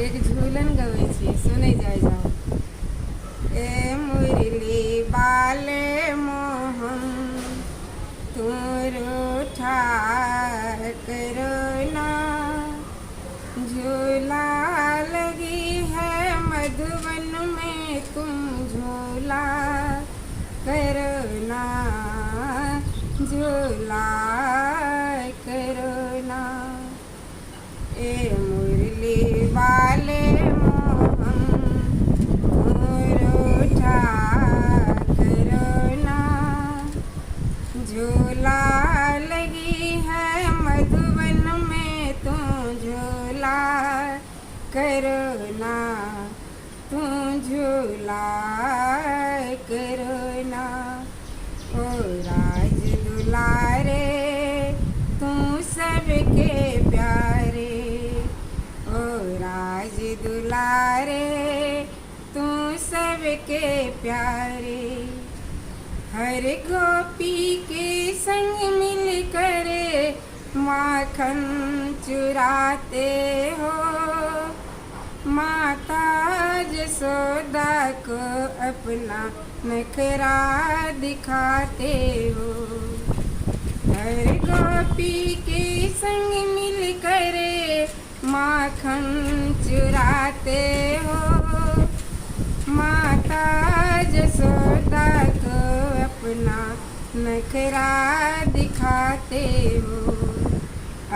एक झूलन गबै छी, सुनै जाइ जाओ। ए मुरली बाले मोहन तुरो ठाकर ना, झूला लगी है मधुबन में तुम झूला करना, झूला करना। ए मुरली वाले मोहन तुरो ठाकर ना, झूला लगी है मधुबन में तुम झूला करना, तू झूला करना। ओ राज दुलारे तू सबके प्यारे, ओ राज दुलारे तू सबके प्यारे। हर गोपी के संग मिल कर माखन चुराते हो, माता यशोदा को अपना नखरा दिखाते हो। हर गोपी के संग मिल कर माखन चुराते हो, माता यशोदा को अपना नखरा दिखाते हो।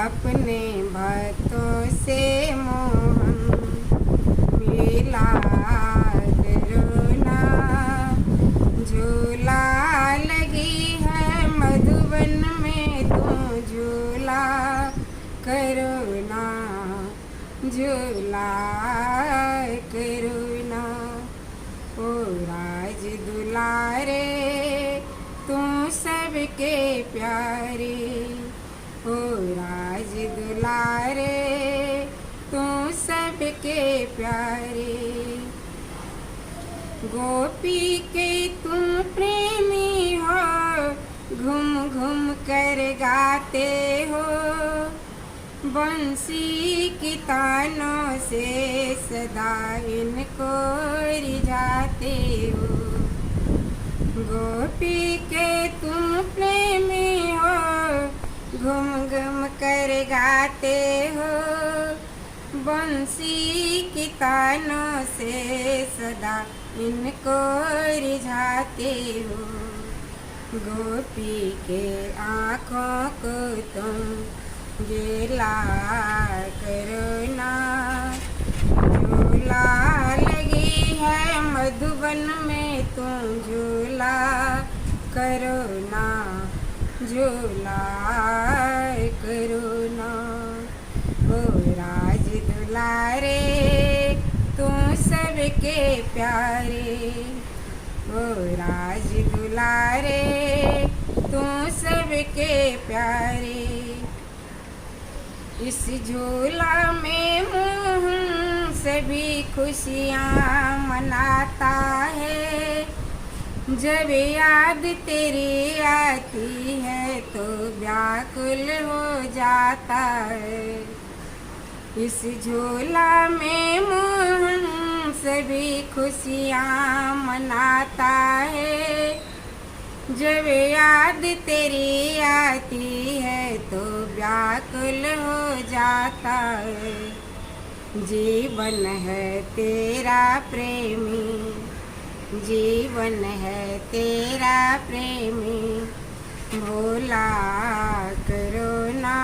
अपने भक्तों से मोहन मिला करुणा, झूला लगी है मधुबन में तुम झूला करुणा, झूला करुणा। ओ राज दुलारे तू सबके प्यारे, ओ राज दुलारे तू सबके प्यारे। गोपी के तुम प्रेमी हो, घूम घूम कर गाते हो, बंसी की तानों से सदा इनको रिझाते हो। गोपी के तुम प्रेमी हो, घूम घूम कर गाते हो, बंसी की तानों से सदा इनको रिझाते हो। गोपी के आँखों को तुम गीला करना, झूला लगी है मधुबन में तुम झूला करना, झूला करना। ओ राज दुलारे तू सबके प्यारे, ओ राज दुलारे तू सबके प्यारे। इस झूला में मोहन सभी खुशियाँ मनाता है, जब याद तेरी आती है तो व्याकुल हो जाता है। इस झूला में मोहन सभी खुशियाँ मनाता है, जब याद तेरी आती है तो व्याकुल हो जाता है। जीवन है तेरा प्रेमी, जीवन है तेरा प्रेमी, भोला करुणा,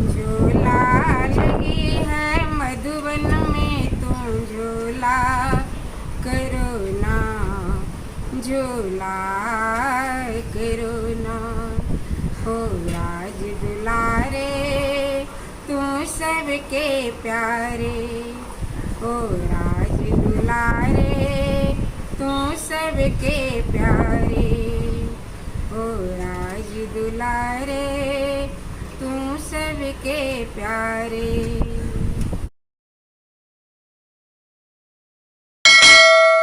झूला लगी है मधुबन में तुम झूला करुणा, झूला करुणा। हो राज दुलारे तू सबके प्यारे, ओ राज दुलारे तू सबके प्यारे, ओ राज दुलारे तू सबके प्यारे।